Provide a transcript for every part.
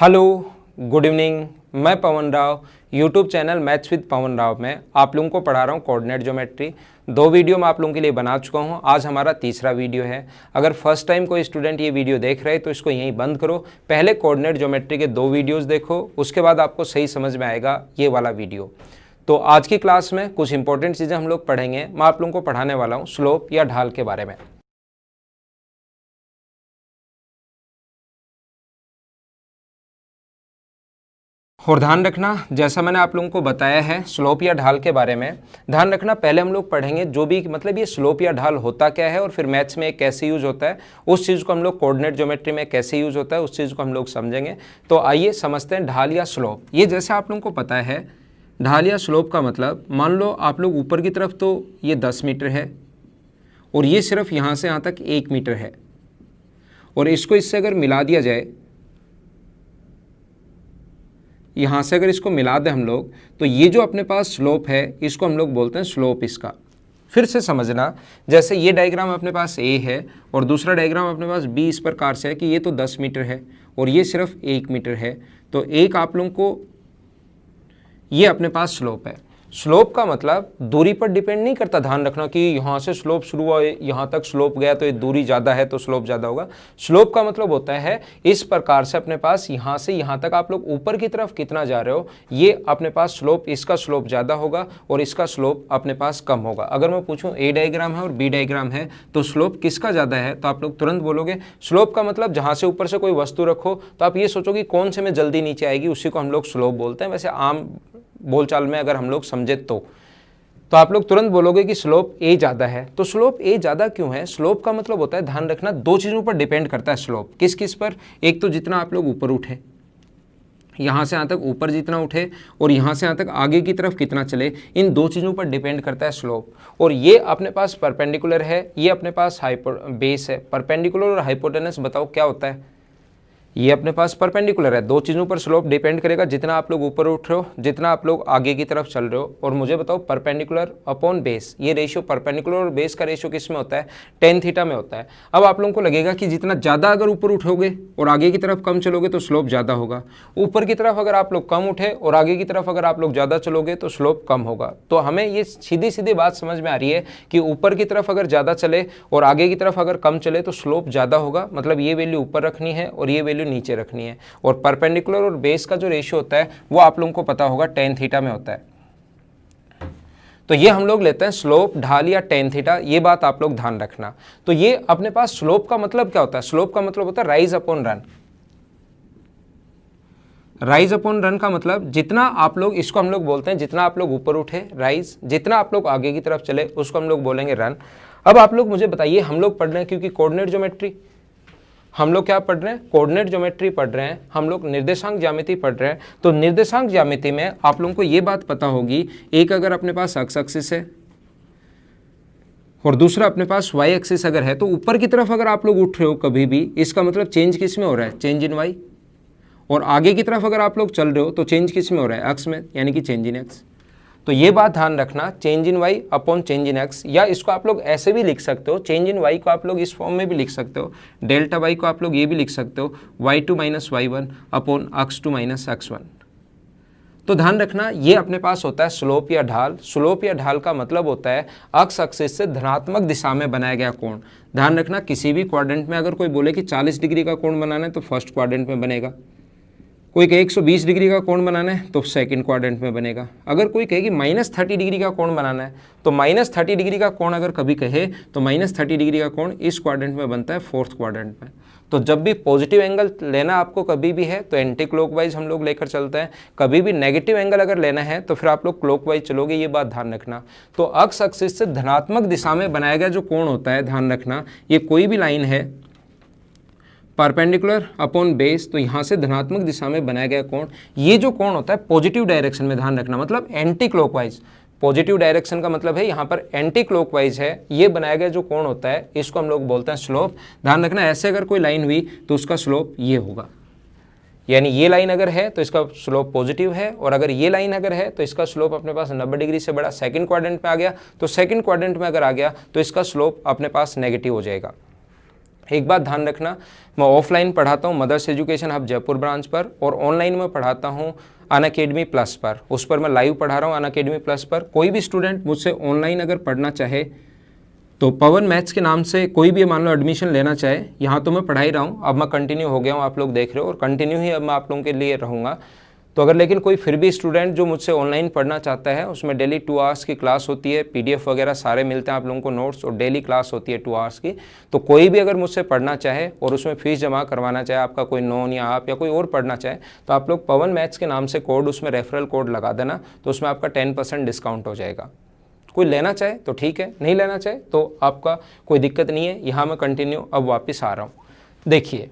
Hello, good evening. मैं Pawan Rao, YouTube channel maths with Pawan Rao में आप लोगों को पढ़ा रहा हूँ कोऑर्डिनेट ज्योमेट्री। 2 वीडियो मैं आप लोगों के लिए बना चुका हूँ। आज हमारा तीसरा वीडियो है। अगर फर्स्ट टाइम कोई स्टूडेंट ये वीडियो देख रहे हैं तो इसको यहीं बंद करो, पहले कोऑर्डिनेट ज्योमेट्री के 2 वीडियोज़ देखो, उसके बाद आपको सही समझ में आएगा ये वाला वीडियो। तो आज की क्लास में कुछ इंपॉर्टेंट चीज़ें हम लोग पढ़ेंगे। मैं आप लोगों को पढ़ाने वाला हूँ स्लोप या ढाल के बारे में। और ध्यान रखना, जैसा मैंने आप लोगों को बताया है स्लोप या ढाल के बारे में, ध्यान रखना पहले हम लोग पढ़ेंगे जो भी मतलब ये स्लोप या ढाल होता क्या है और फिर मैथ्स में कैसे यूज होता है, उस चीज़ को हम लोग कोऑर्डिनेट ज्योमेट्री में कैसे यूज होता है उस चीज़ को हम लोग समझेंगे। तो आइए समझते हैं ढाल या स्लोप। ये जैसे आप लोगों को पता है ढाल या स्लोप का मतलब, मान लो आप लोग ऊपर की तरफ तो ये 10 मीटर है और ये सिर्फ यहाँ से यहाँ तक 1 मीटर है, और इसको इससे अगर मिला दिया जाए, यहाँ से अगर इसको मिला दें हम लोग, तो ये जो अपने पास स्लोप है इसको हम लोग बोलते हैं स्लोप इसका। फिर से समझना, जैसे ये डायग्राम अपने पास ए है और दूसरा डायग्राम अपने पास बी इस प्रकार से है कि ये तो 10 मीटर है और ये सिर्फ 1 मीटर है, तो एक आप लोगों को ये अपने पास स्लोप है। स्लोप का मतलब दूरी पर डिपेंड नहीं करता, ध्यान रखना कि यहाँ से स्लोप शुरू हुआ यहाँ तक स्लोप गया तो ये दूरी ज़्यादा है तो स्लोप ज़्यादा होगा। स्लोप का मतलब होता है इस प्रकार से अपने पास यहाँ से यहाँ तक आप लोग ऊपर की तरफ कितना जा रहे हो, ये अपने पास स्लोप, इसका स्लोप ज़्यादा होगा और इसका स्लोप अपने पास कम होगा। अगर मैं पूछूँ ए डायग्राम है और बी डायग्राम है तो स्लोप किसका ज़्यादा है, तो आप लोग तुरंत बोलोगे स्लोप का मतलब जहाँ से ऊपर से कोई वस्तु रखो तो आप ये सोचोगे कौन से में जल्दी नीचे आएगी, उसी को हम लोग स्लोप बोलते हैं। वैसे आम बोलचाल में अगर हम लोग समझे तो आप लोग तुरंत बोलोगे कि स्लोप ए ज़्यादा है। तो स्लोप ए ज़्यादा क्यों है? स्लोप का मतलब होता है, ध्यान रखना, 2 चीज़ों पर डिपेंड करता है स्लोप। किस किस पर? एक तो जितना आप लोग ऊपर उठे, यहाँ से यहाँ तक ऊपर जितना उठे और यहाँ से यहाँ तक आगे की तरफ कितना चले, इन 2 चीज़ों पर डिपेंड करता है स्लोप। और ये अपने पास परपेंडिकुलर है, ये अपने पास बेस है। परपेंडिकुलर और हाइपोटेनस बताओ क्या होता है? ये अपने पास परपेंडिकुलर है। 2 चीज़ों पर स्लोप डिपेंड करेगा, जितना आप लोग ऊपर उठ रहे हो, जितना आप लोग आगे की तरफ चल रहे हो। और मुझे बताओ परपेंडिकुलर अपॉन बेस, ये रेशियो परपेंडिकुलर और बेस का रेशियो किस में होता है? tan थीटा में होता है। अब आप लोगों को लगेगा कि जितना ज़्यादा अगर ऊपर उठोगे और आगे की तरफ कम चलोगे तो स्लोप ज़्यादा होगा। ऊपर की तरफ अगर आप लोग कम उठे और आगे की तरफ अगर आप लोग ज़्यादा चलोगे तो स्लोप कम होगा। तो हमें ये सीधी सीधी बात समझ में आ रही है कि ऊपर की तरफ अगर ज़्यादा चले और आगे की तरफ अगर कम चले तो स्लोप ज़्यादा होगा, मतलब ये वैल्यू ऊपर रखनी है और ये वैल्यू नीचे रखनी है। और परपेंडिकुलर और बेस का जो रेशियो होता है वो आप लोगों को पता होगा tan थीटा में होता है। तो ये हम लोग लेते हैं स्लोप, ढाल या tan थीटा, ये बात आप लोग ध्यान रखना। तो ये अपने पास स्लोप का मतलब क्या होता है? स्लोप का मतलब होता है rise upon run. Rise upon run का मतलब जितना आप लोग, इसको हम लोग बोलते हैं जितना आप लोग ऊपर उठे राइज, जितना आप लोग आगे की तरफ चले उसको हम लोग बोलेंगे रन। अब आप लोग मुझे बताइए, हम लोग पढ़ रहे हैं क्योंकि कोऑर्डिनेट ज्योमेट्री, हम लोग क्या पढ़ रहे हैं? कोऑर्डिनेट ज्योमेट्री पढ़ रहे हैं, हम लोग निर्देशांक ज्यामिति पढ़ रहे हैं। तो निर्देशांक ज्यामिति में आप लोगों को ये बात पता होगी, एक अगर अपने पास एक्स एक्सिस है और दूसरा अपने पास वाई एक्सिस अगर है, तो ऊपर की तरफ अगर आप लोग उठ रहे हो कभी भी, इसका मतलब चेंज किस में हो रहा है? Change in y. और आगे की तरफ अगर आप लोग चल रहे हो तो चेंज किस में हो रहा है? एक्स में, यानी कि चेंज इन एक्स। तो ये बात ध्यान रखना, change in y upon change in x, या इसको आप लोग ऐसे भी लिख सकते हो, चेंज इन वाई को आप लोग इस फॉर्म में भी लिख सकते हो, डेल्टा वाई को आप लोग ये भी लिख सकते हो, y2 minus y1 upon x2 minus x1। तो ध्यान रखना, ये अपने पास होता है स्लोप या ढाल। स्लोप या ढाल का मतलब होता है अक्ष एक्सिस से धनात्मक दिशा में बनाया गया कोण। ध्यान रखना, किसी भी क्वाड्रेंट में अगर कोई बोले कि 40 डिग्री का कोण बनाना है तो फर्स्ट क्वाड्रेंट में बनेगा, कोई कहे 120 डिग्री का कोण बनाना है तो सेकंड क्वाड्रेंट में बनेगा। अगर कोई कहे कि -30 डिग्री का कोण बनाना है तो -30 डिग्री का कोण अगर कभी कहे तो -30 डिग्री का कोण इस क्वाड्रेंट में बनता है, फोर्थ क्वाड्रेंट में। तो जब भी पॉजिटिव एंगल लेना आपको कभी भी है तो एंटी क्लॉकवाइज हम लोग लेकर चलते हैं, कभी भी नेगेटिव एंगल अगर लेना है तो फिर आप लोग क्लॉकवाइज चलोगे, ये बात ध्यान रखना। तो अक्ष एक्सिस से धनात्मक दिशा में बनाया गया जो कोण होता है, ध्यान रखना, ये कोई भी लाइन है परपेंडिकुलर अपॉन बेस, तो यहाँ से धनात्मक दिशा में बनाया गया कोण, ये जो कोण होता है पॉजिटिव डायरेक्शन में, ध्यान रखना, मतलब एंटी क्लॉकवाइज। पॉजिटिव डायरेक्शन का मतलब है यहाँ पर एंटी क्लॉकवाइज है, ये बनाया गया जो कोण होता है इसको हम लोग बोलते हैं स्लोप। ध्यान रखना, ऐसे अगर कोई लाइन हुई तो उसका स्लोप ये होगा, यानी ये लाइन अगर है तो इसका स्लोप पॉजिटिव है, और अगर ये लाइन अगर है तो इसका स्लोप अपने पास 90 डिग्री से बड़ा सेकंड क्वाड्रेंट में आ गया, तो सेकंड क्वाड्रेंट में अगर आ गया तो इसका स्लोप अपने पास नेगेटिव हो जाएगा। एक बात ध्यान रखना, मैं ऑफलाइन पढ़ाता हूँ Mother's Education Hub Jaipur branch पर, और ऑनलाइन में पढ़ाता हूँ अनअकैडमी प्लस पर। उस पर मैं लाइव पढ़ा रहा हूँ अनअकैडमी प्लस पर। कोई भी स्टूडेंट मुझसे ऑनलाइन अगर पढ़ना चाहे तो पवन मैथ्स के नाम से कोई भी मान लो एडमिशन लेना चाहे, यहाँ तो मैं पढ़ा ही रहा हूँ, अब मैं कंटिन्यू हो गया हूँ, आप लोग देख रहे हो, और कंटिन्यू ही अब मैं आप लोगों के लिए रहूँगा। तो अगर लेकिन कोई फिर भी स्टूडेंट जो मुझसे ऑनलाइन पढ़ना चाहता है, उसमें डेली 2 आवर्स की क्लास होती है, PDF वगैरह सारे मिलते हैं आप लोगों को, नोट्स, और डेली क्लास होती है 2 आवर्स की। तो कोई भी अगर मुझसे पढ़ना चाहे और उसमें फ़ीस जमा करवाना चाहे, आपका कोई नॉन या आप या कोई और पढ़ना चाहे, तो आप लोग पवन मैथ्स के नाम से कोड, उसमें रेफरल कोड लगा देना, तो उसमें आपका 10% डिस्काउंट हो जाएगा। कोई लेना चाहे तो ठीक है, नहीं लेना चाहे तो आपका कोई दिक्कत नहीं है। यहाँ मैं कंटिन्यू अब वापस आ रहा हूँ। देखिए,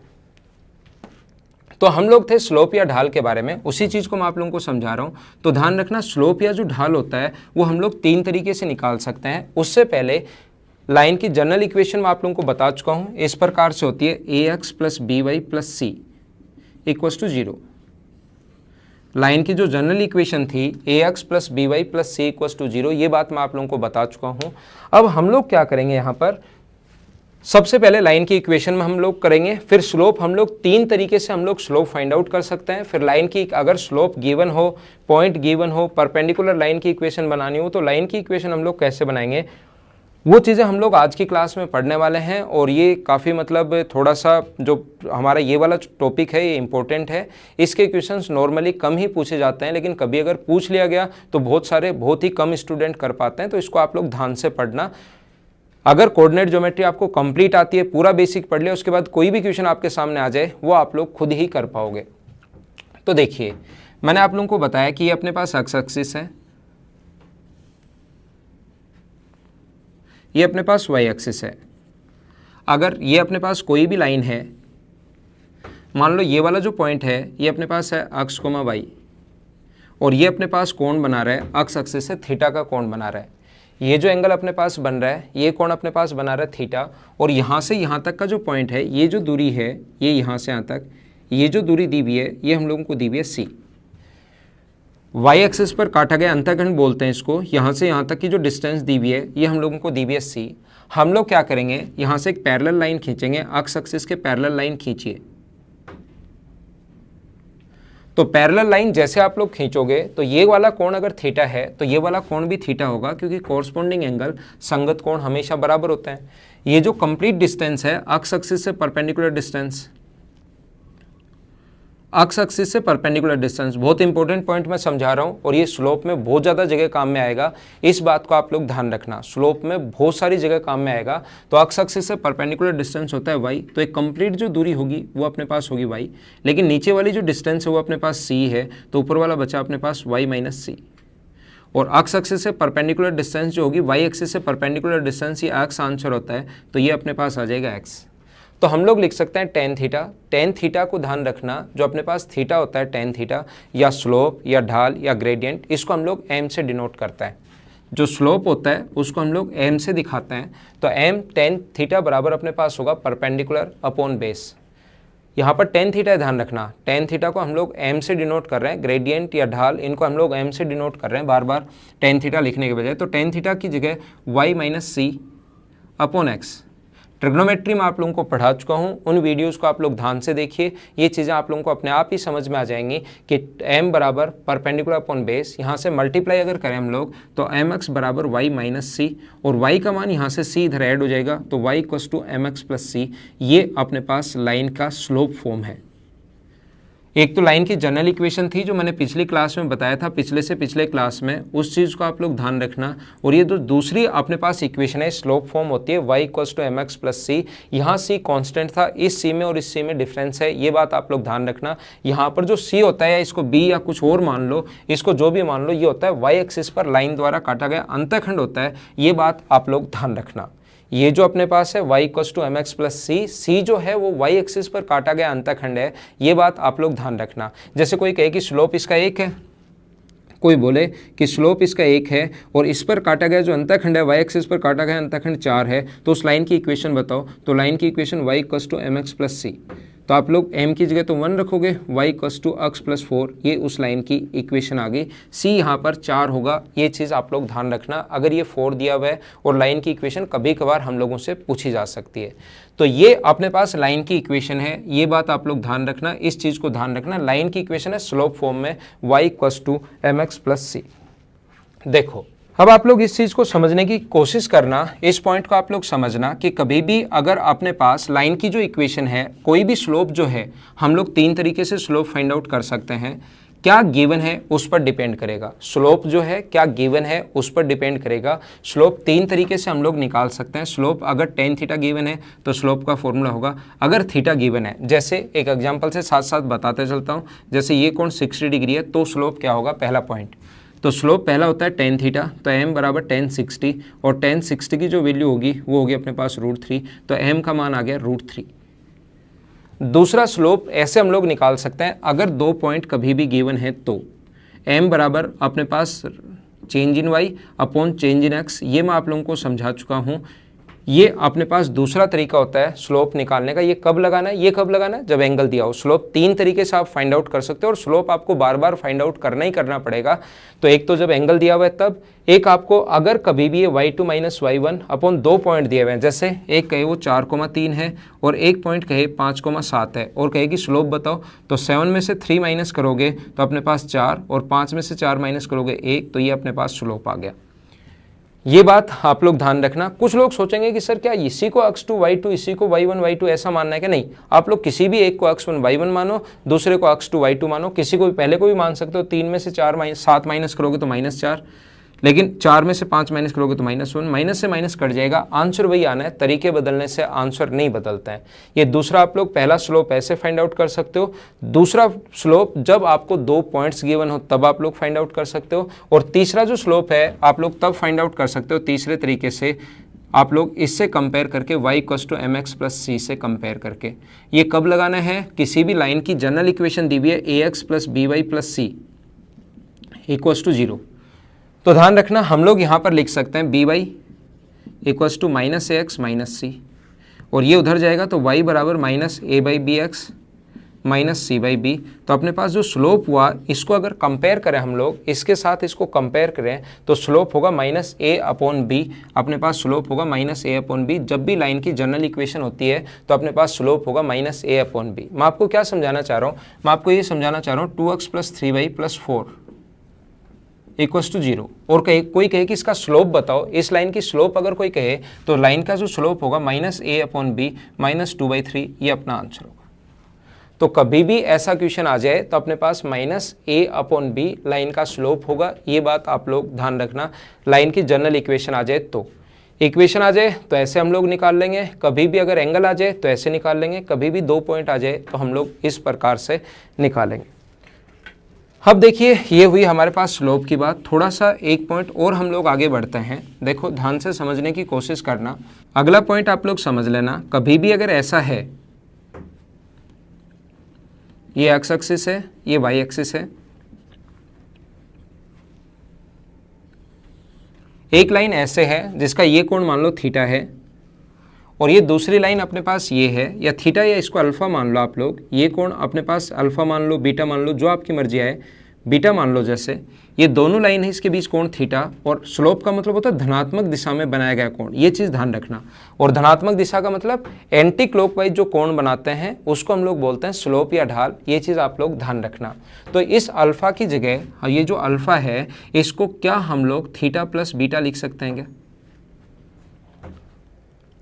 तो हम लोग थे स्लोप या ढाल के बारे में, उसी चीज़ को मैं आप लोगों को समझा रहा हूँ। तो ध्यान रखना, स्लोप या जो ढाल होता है वो हम लोग 3 तरीके से निकाल सकते हैं। उससे पहले लाइन की जनरल इक्वेशन मैं आप लोगों को बता चुका हूँ, इस प्रकार से होती है ax + by + c = 0। लाइन की जो जनरल इक्वेशन थी ax + by + c = 0, ये बात मैं आप लोगों को बता चुका हूँ। अब हम लोग क्या करेंगे, यहाँ पर सबसे पहले लाइन की इक्वेशन में हम लोग करेंगे, फिर स्लोप हम लोग 3 तरीके से हम लोग स्लोप फाइंड आउट कर सकते हैं। फिर लाइन की अगर स्लोप गिवन हो, पॉइंट गिवन हो, परपेंडिकुलर लाइन की इक्वेशन बनानी हो, तो लाइन की इक्वेशन हम लोग कैसे बनाएंगे, वो चीज़ें हम लोग आज की क्लास में पढ़ने वाले हैं। और ये काफ़ी मतलब थोड़ा सा जो हमारा ये वाला टॉपिक है ये इंपॉर्टेंट है। इसके क्वेश्चंस नॉर्मली कम ही पूछे जाते हैं, लेकिन कभी अगर पूछ लिया गया तो बहुत ही कम स्टूडेंट कर पाते हैं। तो इसको आप लोग ध्यान से पढ़ना। अगर कोऑर्डिनेट ज्योमेट्री आपको कंप्लीट आती है, पूरा बेसिक पढ़ लिया, उसके बाद कोई भी क्वेश्चन आपके सामने आ जाए वो आप लोग खुद ही कर पाओगे। तो देखिए, मैंने आप लोगों को बताया कि ये अपने पास एक्स एक्सिस है, ये अपने पास वाई एक्सिस है। अगर ये अपने पास कोई भी लाइन है, मान लो ये वाला जो पॉइंट है ये अपने पास है अक्स कोमा वाई, और ये अपने पास कोण बना रहा है अक्स एक्सिस से थीटा का कोण बना रहा है। ये जो एंगल अपने पास बन रहा है ये कोण अपने पास बना रहा है थीटा, और यहाँ से यहाँ तक का जो पॉइंट है, ये जो दूरी है, ये यहाँ से यहाँ तक ये जो दूरी दी हुई है, ये हम लोगों को दी हुई है सी। वाई एक्सिस पर काटा गया अंतःखंड बोलते हैं इसको। यहाँ से यहाँ तक की जो डिस्टेंस दी हुई है ये हम लोगों को दी हुई है सी। हम लोग क्या करेंगे, यहाँ से एक पैरेलल लाइन खींचेंगे, अक्स एक्सिस के पैरेलल लाइन खींचिए। तो पैरेलल लाइन जैसे आप लोग खींचोगे तो ये वाला कोण अगर थीटा है तो ये वाला कोण भी थीटा होगा, क्योंकि कॉरस्पॉन्डिंग एंगल संगत कोण हमेशा बराबर होता है। ये जो कंप्लीट डिस्टेंस है अक्स एक्सिस से परपेंडिकुलर डिस्टेंस, अक्स एक्सिस से परपेंडिकुलर डिस्टेंस बहुत इंपॉर्टेंट पॉइंट मैं समझा रहा हूँ, और ये स्लोप में बहुत ज़्यादा जगह काम में आएगा। इस बात को आप लोग ध्यान रखना, स्लोप में बहुत सारी जगह काम में आएगा। तो अक्स एक्सिस से परपेंडिकुलर डिस्टेंस होता है वाई, तो एक कंप्लीट जो दूरी होगी वो अपने पास होगी वाई, लेकिन नीचे वाली जो डिस्टेंस है वो अपने पास सी है, तो ऊपर वाला बचा अपने पास वाई माइनस सी। और अक्स एक्सिस से परपेंडिकुलर डिस्टेंस जो होगी वाई एक्सिस से परपेंडिकुलर डिस्टेंस, ये एक्स आंसर होता है, तो ये अपने पास आ जाएगा एक्स। तो हम लोग लिख सकते हैं टेन थीटा। टेन थीटा को ध्यान रखना, जो अपने पास थीटा होता है टेन थीटा, या स्लोप या ढाल या ग्रेडियंट, इसको हम लोग एम से डिनोट करते हैं। जो स्लोप होता है उसको हम लोग एम से दिखाते हैं। तो एम टेन थीटा बराबर अपने पास होगा परपेंडिकुलर अपॉन बेस। यहाँ पर टेन थीटा ध्यान रखना, टेन थीटा को हम लोग एम से डिनोट कर रहे हैं, ग्रेडियंट या ढाल इनको हम लोग एम से डिनोट कर रहे हैं बार बार टेन थीटा लिखने के बजाय। तो टेन थीटा की जगह Y minus C upon x. Trigonometry में आप लोगों को पढ़ा चुका हूँ, उन वीडियोस को आप लोग ध्यान से देखिए, ये चीज़ें आप लोगों को अपने आप ही समझ में आ जाएंगी कि m बराबर परपेंडिकुलर अपॉन बेस, यहाँ से मल्टीप्लाई अगर करें हम लोग तो mx बराबर y माइनस सी, और y का मान यहाँ से c इधर ऐड हो जाएगा, तो y equals to mx plus C. ये अपने पास लाइन का स्लोप फॉर्म है। एक तो लाइन की जनरल इक्वेशन थी जो मैंने पिछली क्लास में बताया था, पिछले से पिछले क्लास में, उस चीज़ को आप लोग ध्यान रखना। और ये तो दूसरी अपने पास इक्वेशन है, स्लोप फॉर्म होती है y equals to mx plus C. यहाँ c कांस्टेंट था, इस c में और इस c में डिफरेंस है, ये बात आप लोग ध्यान रखना। यहाँ पर जो c होता है, या इसको b या कुछ और मान लो, इसको जो भी मान लो, ये होता है y एक्सिस पर लाइन द्वारा काटा गया अंतःखंड होता है, ये बात आप लोग ध्यान रखना। ये जो अपने पास है y equals to mx plus C, C जो है वो y एक्सिस पर काटा गया अंतःखंड है, ये बात आप लोग ध्यान रखना। जैसे कोई कहे कि स्लोप इसका 1 है, कोई बोले कि स्लोप इसका 1 है और इस पर काटा गया जो अंतःखंड है y एक्सिस पर काटा गया अंतःखंड 4 है, तो उस लाइन की इक्वेशन बताओ। तो लाइन की equation y equals to mx plus C. तो तो आप लोग m की जगह तो 1 रखोगे, y equals to x plus 4, ये उस लाइन की इक्वेशन आ गई। c यहाँ पर 4 होगा, ये चीज़ आप लोग ध्यान रखना। अगर ये 4 दिया हुआ है और लाइन की इक्वेशन कभी कभार हम लोगों से पूछी जा सकती है, तो ये अपने पास लाइन की इक्वेशन है, ये बात आप लोग ध्यान रखना, इस चीज़ को ध्यान रखना। लाइन की इक्वेशन है स्लोप फॉर्म में y equals to mx plus c। देखो अब आप लोग इस चीज़ को समझने की कोशिश करना, इस पॉइंट को आप लोग समझना कि कभी भी अगर अपने पास लाइन की जो इक्वेशन है, कोई भी स्लोप जो है, हम लोग 3 तरीके से स्लोप फाइंड आउट कर सकते हैं। क्या गिवन है उस पर डिपेंड करेगा, स्लोप जो है क्या गिवन है उस पर डिपेंड करेगा। स्लोप 3 तरीके से हम लोग निकाल सकते हैं। स्लोप अगर tan थीटा गिवन है तो स्लोप का फॉर्मूला होगा, अगर थीटा गिवन है, जैसे एक एग्जांपल से साथ साथ बताते चलता हूँ, जैसे ये कोण 60 डिग्री है तो स्लोप क्या होगा, पहला पॉइंट, तो स्लोप पहला होता है tan थीटा, तो m बराबर tan 60, और tan 60 की जो वैल्यू होगी वो होगी अपने पास √3, तो m का मान आ गया √3। दूसरा स्लोप ऐसे हम लोग निकाल सकते हैं, अगर 2 पॉइंट कभी भी गिवन है तो m बराबर अपने पास change in y upon change in x, ये मैं आप लोगों को समझा चुका हूँ। ये अपने पास दूसरा तरीका होता है स्लोप निकालने का। ये कब लगाना है, ये कब लगाना है, जब एंगल दिया हो। स्लोप 3 तरीके से आप फाइंड आउट कर सकते हो, और स्लोप आपको बार बार फाइंड आउट करना ही करना पड़ेगा। तो एक तो जब एंगल दिया हुआ है तब, एक आपको अगर कभी भी ये y2 minus y1 upon 2 point दिए हुए हैं, जैसे एक कहे वो 4,3 है और एक पॉइंट कहे 5,7 है, और कहे कि स्लोप बताओ, तो 7 में से 3 माइनस करोगे तो अपने पास 4, और 5 में से 4 माइनस करोगे 1, तो ये अपने पास स्लोप आ गया। ये बात आप लोग ध्यान रखना। कुछ लोग सोचेंगे कि सर क्या इसी को x2 y2, इसी को y1 y2 ऐसा मानना है क्या? नहीं, आप लोग किसी भी एक को x1 y1 मानो, दूसरे को x2 y2 मानो, किसी को भी पहले को भी मान सकते हो। 3 में से 7 माइनस करोगे तो -4, लेकिन 4 में से 5 माइनस करोगे तो -1, माइनस से माइनस कट जाएगा, आंसर वही आना है। तरीके बदलने से आंसर नहीं बदलता है। ये दूसरा आप लोग पहला स्लोप ऐसे फाइंड आउट कर सकते हो। दूसरा स्लोप जब आपको 2 पॉइंट्स गिवन हो तब आप लोग फाइंड आउट कर सकते हो। और तीसरा जो स्लोप है आप लोग तब फाइंड आउट कर सकते हो तीसरे तरीके से, आप लोग इससे कंपेयर करके y equals to mx plus c से कंपेयर करके। ये कब लगाना है, किसी भी लाइन की जनरल इक्वेशन दी हुई है ax plus by plus c equals to 0, तो ध्यान रखना हम लोग यहाँ पर लिख सकते हैं by equals to -ax minus c, और ये उधर जाएगा तो y बराबर -a/bx माइनस c/b। तो अपने पास जो स्लोप हुआ इसको अगर कंपेयर करें हम लोग, इसके साथ इसको कंपेयर करें तो स्लोप होगा -a/b। अपने पास स्लोप होगा -a/b। जब भी लाइन की जनरल इक्वेशन होती है तो अपने पास स्लोप होगा -a/b। मैं आपको क्या समझाना चाह रहा हूँ, मैं आपको ये समझाना चाह रहा हूँ 2x plus 3y plus 4 equals to 0। और कोई कहे कि इसका स्लोप बताओ, इस लाइन की स्लोप अगर कोई कहे तो लाइन का जो स्लोप होगा -a/b -2/3, ये अपना आंसर होगा। तो कभी भी ऐसा क्वेश्चन आ जाए तो अपने पास -a/b लाइन का स्लोप होगा, ये बात आप लोग ध्यान रखना। लाइन की जनरल इक्वेशन आ जाए तो, इक्वेशन आ जाए तो ऐसे हम लोग निकाल लेंगे, कभी भी अगर एंगल आ जाए तो ऐसे निकाल लेंगे, कभी भी 2 पॉइंट आ जाए तो हम लोग इस प्रकार से निकालेंगे। अब देखिए ये हुई हमारे पास स्लोप की बात। थोड़ा सा एक पॉइंट और हम लोग आगे बढ़ते हैं, देखो ध्यान से समझने की कोशिश करना। अगला पॉइंट आप लोग समझ लेना, कभी भी अगर ऐसा है, ये x एक्सिस है, ये y एक्सिस है, एक लाइन ऐसे है जिसका ये कोण मान लो थीटा है, और ये दूसरी लाइन अपने पास ये है, या थीटा या इसको अल्फा मान लो आप लोग, ये कोण अपने पास अल्फा मान लो, बीटा मान लो, जो आपकी मर्जी आए, बीटा मान लो। जैसे ये दोनों लाइन है, इसके बीच कोण थीटा, और स्लोप का मतलब होता है धनात्मक दिशा में बनाया गया कोण, ये चीज़ ध्यान रखना। और धनात्मक दिशा का मतलब एंटी क्लॉकवाइज जो कोण बनाते हैं उसको हम लोग बोलते हैं स्लोप या ढाल, ये चीज़ आप लोग ध्यान रखना। तो इस अल्फा की जगह ये जो अल्फा है इसको क्या हम लोग थीटा प्लस बीटा लिख सकते हैं क्या?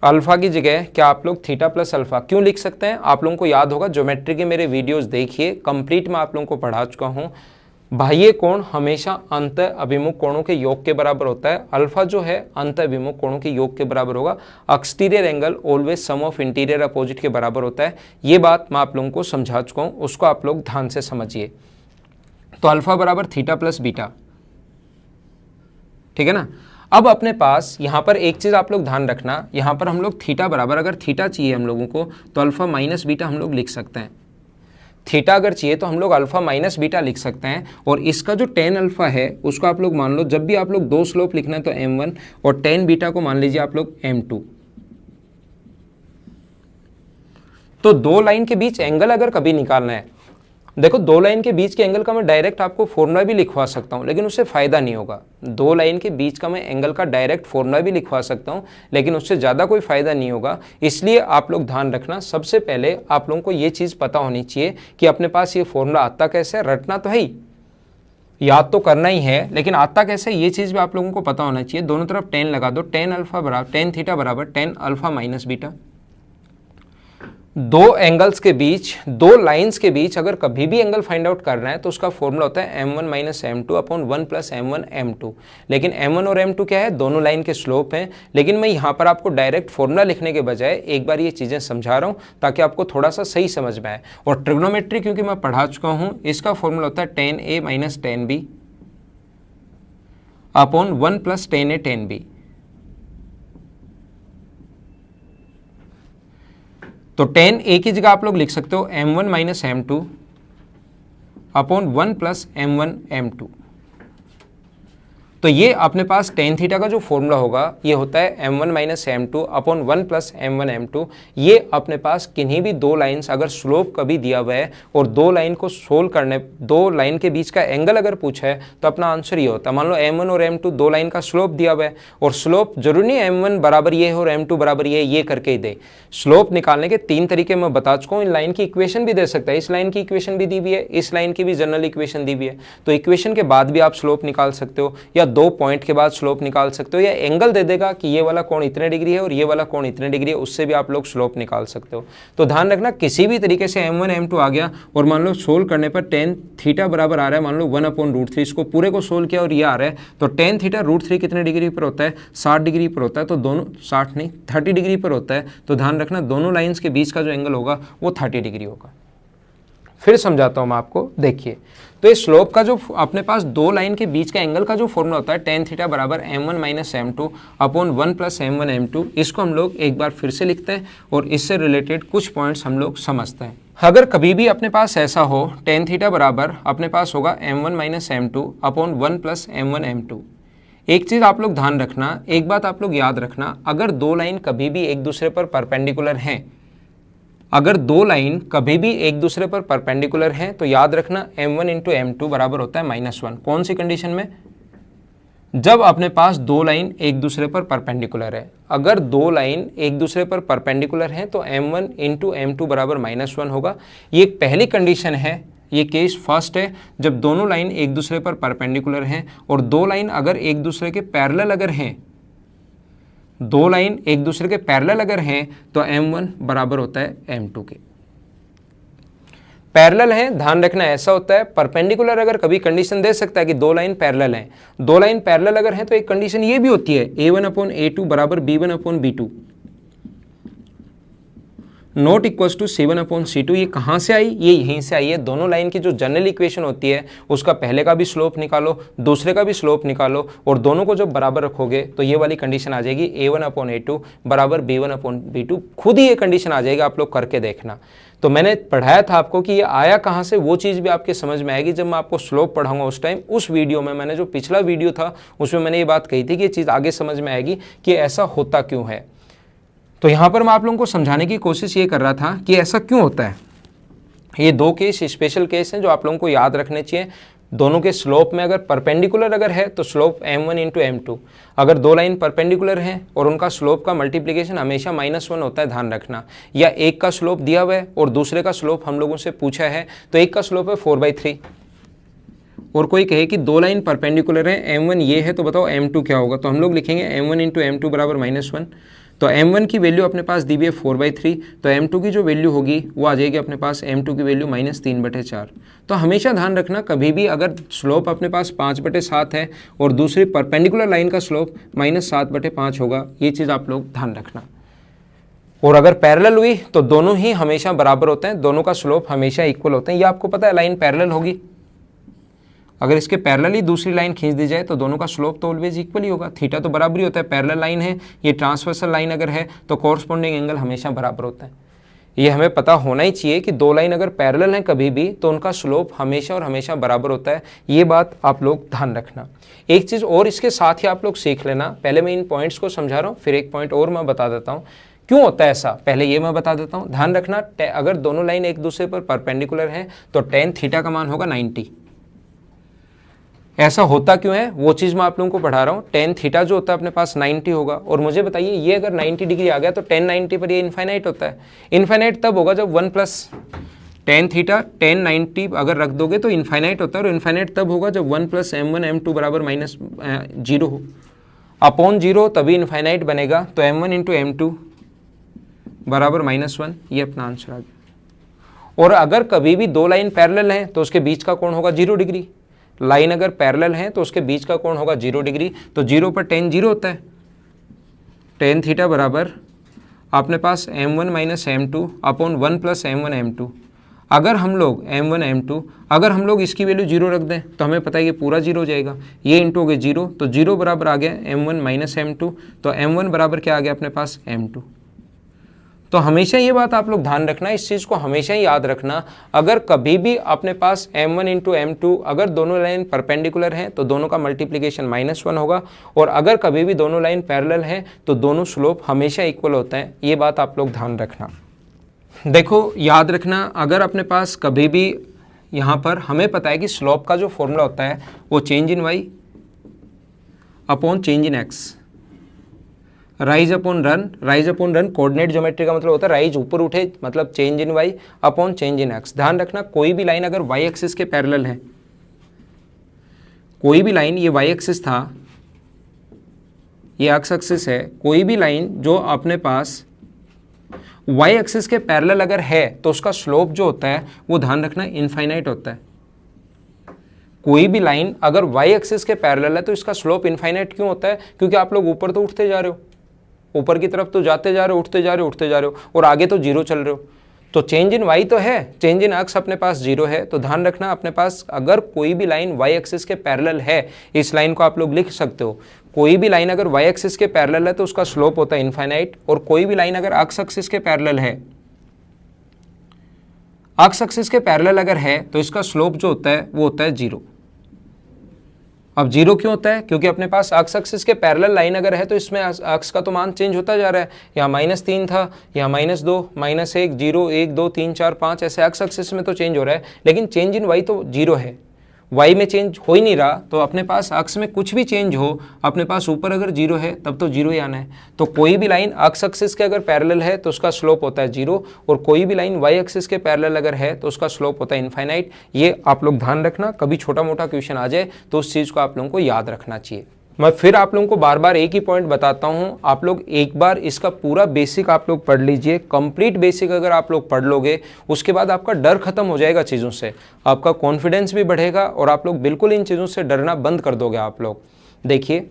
अल्फा की जगह क्या आप लोग थीटा प्लस अल्फा क्यों लिख सकते हैं? आप लोगों को याद होगा, ज्योमेट्री के मेरे वीडियोस देखिए, कंप्लीट मैं आप लोगों को पढ़ा चुका हूं। बाह्य कोण हमेशा अंत अभिमुख कोणों के योग के बराबर होता है। अल्फा जो है अंत अभिमुख कोणों के योग के बराबर होगा। Exterior angle always sum of interior opposite के बराबर होता है। ये बात मैं आप लोगों को समझा चुका हूँ, उसको आप लोग ध्यान से समझिए। तो अल्फा बराबर थीटा प्लस बीटा, ठीक है ना। अब अपने पास यहाँ पर एक चीज़ आप लोग ध्यान रखना, यहाँ पर हम लोग थीटा बराबर, अगर थीटा चाहिए हम लोगों को तो अल्फा माइनस बीटा हम लोग लिख सकते हैं। थीटा अगर चाहिए तो हम लोग अल्फा माइनस बीटा लिख सकते हैं। और इसका जो tan अल्फा है उसको आप लोग मान लो, जब भी आप लोग 2 स्लोप लिखना है तो m1, और tan बीटा को मान लीजिए आप लोग m2। तो दो लाइन के बीच एंगल अगर कभी निकालना है, देखो दो लाइन के बीच के एंगल का मैं डायरेक्ट आपको फॉर्मूला भी लिखवा सकता हूँ, लेकिन उससे फ़ायदा नहीं होगा। दो लाइन के बीच का मैं एंगल का डायरेक्ट फॉर्मूला भी लिखवा सकता हूँ, लेकिन उससे ज़्यादा कोई फ़ायदा नहीं होगा। इसलिए आप लोग ध्यान रखना, सबसे पहले आप लोगों को ये चीज़ पता होनी चाहिए कि अपने पास ये फॉर्मूला आता कैसे, रटना तो है ही, याद तो करना ही है, लेकिन आता कैसे ये चीज़ भी आप लोगों को पता होना चाहिए। दोनों तरफ टेन लगा दो, टेन थीटा बराबर टेन अल्फा माइनस बीटा। दो एंगल्स के बीच, दो लाइंस के बीच अगर कभी भी एंगल फाइंड आउट करना है तो उसका फॉर्मूला होता है m1 minus m2 upon 1 plus m1 m2। लेकिन m1 और m2 क्या है, दोनों लाइन के स्लोप हैं। लेकिन मैं यहाँ पर आपको डायरेक्ट फॉर्मूला लिखने के बजाय एक बार ये चीज़ें समझा रहा हूँ ताकि आपको थोड़ा सा सही समझ में आए। और ट्रिग्नोमेट्री क्योंकि मैं पढ़ा चुका हूँ, इसका फॉर्मूला होता है tan a minus tan b upon 1 plus tan a tan b। तो tan a की जगह आप लोग लिख सकते हो m1 minus m2 upon 1 plus m1 m2। तो ये अपने पास tan थीटा का जो फॉर्मूला होगा ये होता है m1 minus m2 upon 1 plus m1 m2। ये अपने पास किन्हीं भी दो लाइन्स अगर स्लोप कभी दिया हुआ है और दो लाइन को सोल्व करने, दो लाइन के बीच का एंगल अगर पूछा है तो अपना आंसर ये होता है। मान लो m1 और m2 दो लाइन का स्लोप दिया हुआ है, और स्लोप जरूरी नहीं m1 बराबर ये है और m2 बराबर ये करके ही दे। स्लोप निकालने के तीन तरीके मैं बता चुका हूँ। इन लाइन की इक्वेशन भी दे सकता है, इस लाइन की इक्वेशन भी दी हुई है, इस लाइन की भी जनरल इक्वेशन दी हुई है। तो इक्वेशन के बाद भी आप स्लोप निकाल सकते हो, या दो पॉइंट के बाद स्लोप निकाल सकते हो, या एंगल दे देगा कि ये वाला कोण इतने डिग्री है और ये वाला कोण इतने डिग्री है, उससे भी आप लोग स्लोप निकाल सकते हो। तो ध्यान रखना, किसी भी तरीके से m1 m2 आ गया और मान लो सोल्व करने पर tan थीटा बराबर आ रहा है, मान लो 1/√3, इसको पूरे को सोल्व किया और ये आ रहा है, तो tan थीटा √3 कितने डिग्री पर होता है, 60 डिग्री पर होता है। तो दोनों 60 नहीं 30 डिग्री पर होता है। तो ध्यान रखना दोनों लाइंस के बीच का जो एंगल होगा वो 30 डिग्री होगा। फिर समझाता हूं मैं आपको, देखिए। तो इस स्लोप का जो अपने पास दो लाइन के बीच का एंगल का जो फॉर्मूला होता है tan थीटा बराबर m1 minus m2 upon 1 plus m1 m2, इसको हम लोग एक बार फिर से लिखते हैं और इससे रिलेटेड कुछ पॉइंट्स हम लोग समझते हैं। अगर कभी भी अपने पास ऐसा हो tan थीटा बराबर अपने पास होगा m1 minus m2 upon 1 plus m1 m2, एक चीज़ आप लोग ध्यान रखना, एक बात आप लोग याद रखना, अगर दो लाइन कभी भी एक दूसरे पर परपेंडिकुलर हैं, अगर दो लाइन कभी भी एक दूसरे पर परपेंडिकुलर हैं, तो याद रखना m1 इंटू m2 बराबर होता है -1। कौन सी कंडीशन में, जब अपने पास दो लाइन एक दूसरे पर परपेंडिकुलर है। अगर दो लाइन एक दूसरे पर परपेंडिकुलर हैं तो m1 इंटू m2 बराबर -1 होगा। ये एक पहली कंडीशन है, ये केस फर्स्ट है, जब दोनों लाइन एक दूसरे पर परपेंडिकुलर हैं और दो लाइन अगर एक दूसरे के पैरेलल अगर हैं, दो लाइन एक दूसरे के पैरेलल अगर हैं तो m1 बराबर होता है m2 के। पैरेलल है, ध्यान रखना ऐसा होता है, परपेंडिकुलर अगर कभी कंडीशन दे सकता है कि दो लाइन पैरेलल हैं, दो लाइन पैरेलल अगर हैं तो एक कंडीशन ये भी होती है a1 अपॉन a2 बराबर b1 upon b2 not equals to c1 upon c2। ये कहाँ से आई, ये यहीं से आई है। दोनों लाइन की जो जनरल इक्वेशन होती है उसका पहले का भी स्लोप निकालो, दूसरे का भी स्लोप निकालो, और दोनों को जब बराबर रखोगे तो ये वाली कंडीशन आ जाएगी a1 अपॉन a2 बराबर b1 अपॉन b2। खुद ही ये कंडीशन आ जाएगी, आप लोग करके देखना। तो मैंने पढ़ाया था आपको कि ये आया कहाँ से, वो चीज़ भी आपके समझ में आएगी जब मैं आपको स्लोप पढ़ाऊंगा उस टाइम। उस वीडियो में, मैंने जो पिछला वीडियो था उसमें मैंने ये बात कही थी कि ये चीज़ आगे समझ में आएगी कि ऐसा होता क्यों है। तो यहाँ पर मैं आप लोगों को समझाने की कोशिश ये कर रहा था कि ऐसा क्यों होता है। ये दो केस स्पेशल केस हैं जो आप लोगों को याद रखने चाहिए। दोनों के स्लोप में अगर परपेंडिकुलर अगर है तो स्लोप m1 इंटू m2, अगर दो लाइन परपेंडिकुलर हैं और उनका स्लोप का मल्टीप्लिकेशन हमेशा -1 होता है, ध्यान रखना। या एक का स्लोप दिया हुआ है और दूसरे का स्लोप हम लोगों से पूछा है, तो एक का स्लोप है 4/3 और कोई कहे कि दो लाइन परपेंडिकुलर है, m1 ये है, तो बताओ m2 क्या होगा। तो हम लोग लिखेंगे m1 इंटू m2 बराबर -1। तो m1 की वैल्यू अपने पास दी हुई है 4/3, तो m2 की जो वैल्यू होगी वो आ जाएगी अपने पास m2 की वैल्यू -3/4। तो हमेशा ध्यान रखना, कभी भी अगर स्लोप अपने पास 5/7 है और दूसरी परपेंडिकुलर लाइन का स्लोप -7/5 होगा, ये चीज़ आप लोग ध्यान रखना। और अगर पैरेलल हुई तो दोनों ही हमेशा बराबर होते हैं, दोनों का स्लोप हमेशा इक्वल होते हैं। ये आपको पता है, लाइन पैरेलल होगी, अगर इसके पैरेलल ही दूसरी लाइन खींच दी जाए तो दोनों का स्लोप तो ऑलवेज इक्वल ही होगा। थीटा तो बराबर ही होता है, पैरेलल लाइन है, ये ट्रांसवर्सल लाइन अगर है तो कॉरस्पॉन्डिंग एंगल हमेशा बराबर होता है। ये हमें पता होना ही चाहिए कि दो लाइन अगर पैरेलल हैं कभी भी तो उनका स्लोप हमेशा और हमेशा बराबर होता है। ये बात आप लोग ध्यान रखना। एक चीज़ और इसके साथ ही आप लोग सीख लेना, पहले मैं इन पॉइंट्स को समझा रहा हूँ, फिर एक पॉइंट और मैं बता देता हूँ क्यों होता है ऐसा, पहले ये मैं बता देता हूँ। ध्यान रखना, अगर दोनों लाइन एक दूसरे पर परपेंडिकुलर हैं तो टेन थीटा का मान होगा 90। ऐसा होता क्यों है वो चीज़ मैं आप लोगों को पढ़ा रहा हूँ। टेन थीटा जो होता है अपने पास 90 होगा, और मुझे बताइए ये अगर 90 डिग्री आ गया तो टेन 90 पर ये इन्फाइनाइट होता है। इन्फाइनाइट तब होगा जब 1 प्लस टेन थीटा टेन 90 अगर रख दोगे तो इन्फाइनाइट होता है, और इन्फाइनाइट तब होगा जब 1 प्लस m1 m2 बराबर माइनस 0 हो। अपॉन 0 तभी इन्फाइनाइट बनेगा, तो m1 इंटू m2 बराबर -1, ये अपना आंसर आ गया। और अगर कभी भी दो लाइन पैरेलल हैं तो उसके बीच का कोण होगा 0 डिग्री। लाइन अगर पैरेलल है तो उसके बीच का कोण होगा 0 डिग्री, तो 0 पर टेन 0 होता है। टेन थीटा बराबर आपने पास m1 minus m2 upon 1 plus m1 m2। अगर हम लोग m1 m2 अगर हम लोग इसकी वैल्यू 0 रख दें तो हमें पता है ये पूरा 0 हो जाएगा, ये इंटू हो गया 0, तो 0 बराबर आ गया m1 माइनस m2, तो m1 बराबर क्या आ गया अपने पास m2। तो हमेशा ये बात आप लोग ध्यान रखना, इस चीज़ को हमेशा ही याद रखना। अगर कभी भी अपने पास m1 इंटू m2 अगर दोनों लाइन परपेंडिकुलर हैं तो दोनों का मल्टीप्लिकेशन -1 होगा, और अगर कभी भी दोनों लाइन पैरेलल हैं तो दोनों स्लोप हमेशा इक्वल होते हैं। ये बात आप लोग ध्यान रखना। देखो याद रखना, अगर अपने पास कभी भी यहाँ पर हमें पता है कि स्लोप का जो फॉर्मूला होता है वो change in y upon change in x, rise upon run coordinate geometry का मतलब होता है राइज ऊपर उठे, मतलब change in y upon change in x। ध्यान रखना, कोई भी लाइन अगर y एक्सिस के पैरेलल है, कोई भी लाइन, ये y एक्सिस था, ये x एक्सिस है, कोई भी लाइन जो अपने पास y एक्सिस के पैरेलल अगर है तो उसका स्लोप जो होता है वो ध्यान रखना इनफाइनाइट होता है। कोई भी लाइन अगर y एक्सिस के पैरेलल है तो इसका स्लोप इनफाइनाइट क्यों होता है, क्योंकि आप लोग ऊपर तो उठते जा रहे हो, ऊपर की तरफ तो जाते जा रहे हो, उठते जा रहे हो, और आगे तो 0 चल रहे हो, तो चेंज इन y तो है, चेंज इन x अपने पास 0 है। तो ध्यान रखना, अपने पास अगर कोई भी लाइन y एक्सिस के पैरेलल है, इस लाइन को आप लोग लिख सकते हो, कोई भी लाइन अगर y एक्सिस के पैरेलल है तो उसका स्लोप होता है इनफाइनाइट, और कोई भी लाइन अगर x एक्सिस के पैरेलल है, x एक्सिस के पैरेलल अगर है तो इसका स्लोप जो होता है वो होता है 0। अब 0 क्यों होता है, क्योंकि अपने पास x एक्सिस के पैरेलल लाइन अगर है तो इसमें x का तो मान चेंज होता जा रहा है। यहाँ -3 था, यहाँ -2, -1, 0, 1, 2, 3, 4, 5, ऐसे x एक्सिस में तो चेंज हो रहा है, लेकिन चेंज इन y तो 0 है, y में चेंज हो ही नहीं रहा। तो अपने पास x में कुछ भी चेंज हो, अपने पास ऊपर अगर 0 है तब तो 0 ही आना है। तो कोई भी लाइन x एक्सिस के अगर पैरेलल है तो उसका स्लोप होता है 0, और कोई भी लाइन y एक्सिस के पैरेलल अगर है तो उसका स्लोप होता है इनफाइनाइट। ये आप लोग ध्यान रखना, कभी छोटा मोटा क्वेश्चन आ जाए तो उस चीज़ को आप लोगों को याद रखना चाहिए। मैं फिर आप लोगों को बार बार एक ही पॉइंट बताता हूँ, आप लोग एक बार इसका पूरा बेसिक आप लोग पढ़ लीजिए। कंप्लीट बेसिक अगर आप लोग पढ़ लोगे उसके बाद आपका डर खत्म हो जाएगा चीज़ों से, आपका कॉन्फिडेंस भी बढ़ेगा, और आप लोग बिल्कुल इन चीज़ों से डरना बंद कर दोगे। आप लोग देखिए,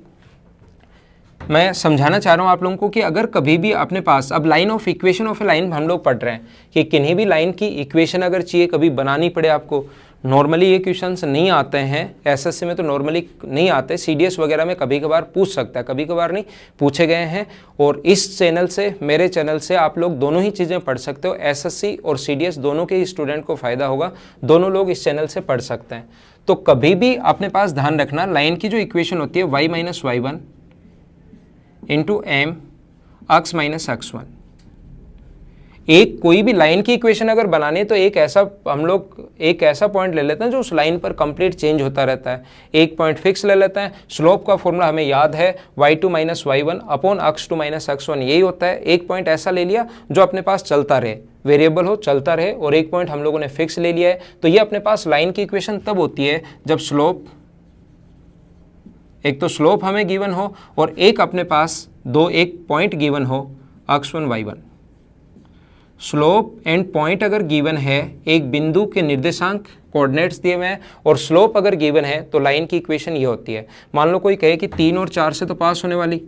मैं समझाना चाह रहा हूँ आप लोगों को कि अगर कभी भी अपने पास, अब line of equation of A line हम लोग पढ़ रहे हैं कि किन्हीं भी लाइन की इक्वेशन अगर चाहिए कभी बनानी पड़े आपको, नॉर्मली ये क्वेश्चंस नहीं आते हैं एसएससी में, तो नॉर्मली नहीं आते, सीडीएस वगैरह में कभी कभार पूछ सकता है, कभी कभार नहीं पूछे गए हैं। और इस चैनल से, मेरे चैनल से आप लोग दोनों ही चीज़ें पढ़ सकते हो, एसएससी और सीडीएस दोनों के ही स्टूडेंट को फ़ायदा होगा, दोनों लोग इस चैनल से पढ़ सकते हैं। तो कभी भी अपने पास ध्यान रखना, लाइन की जो इक्वेशन होती है y minus y1 into m x minus x1, एक कोई भी लाइन की इक्वेशन अगर बनाने तो एक ऐसा हम लोग एक ऐसा पॉइंट ले लेते हैं जो उस लाइन पर कंप्लीट चेंज होता रहता है, एक पॉइंट फिक्स ले लेते हैं। स्लोप का फॉर्मूला हमें याद है y2 minus y1 upon x2 minus x1, यही होता है। एक पॉइंट ऐसा ले लिया जो अपने पास चलता रहे, वेरिएबल हो, चलता रहे, और एक पॉइंट हम लोगों ने फिक्स ले लिया है। तो ये अपने पास लाइन की इक्वेशन तब होती है जब स्लोप, एक तो स्लोप हमें गिवन हो और एक अपने पास एक पॉइंट गिवन हो x1 y1। Slope and point अगर गिवन है, एक बिंदु के निर्देशांक कोऑर्डिनेट्स दिए हुए हैं, और स्लोप अगर गिवन है तो लाइन की इक्वेशन ये होती है। मान लो कोई कहे कि 3 और 4 से तो पास होने वाली,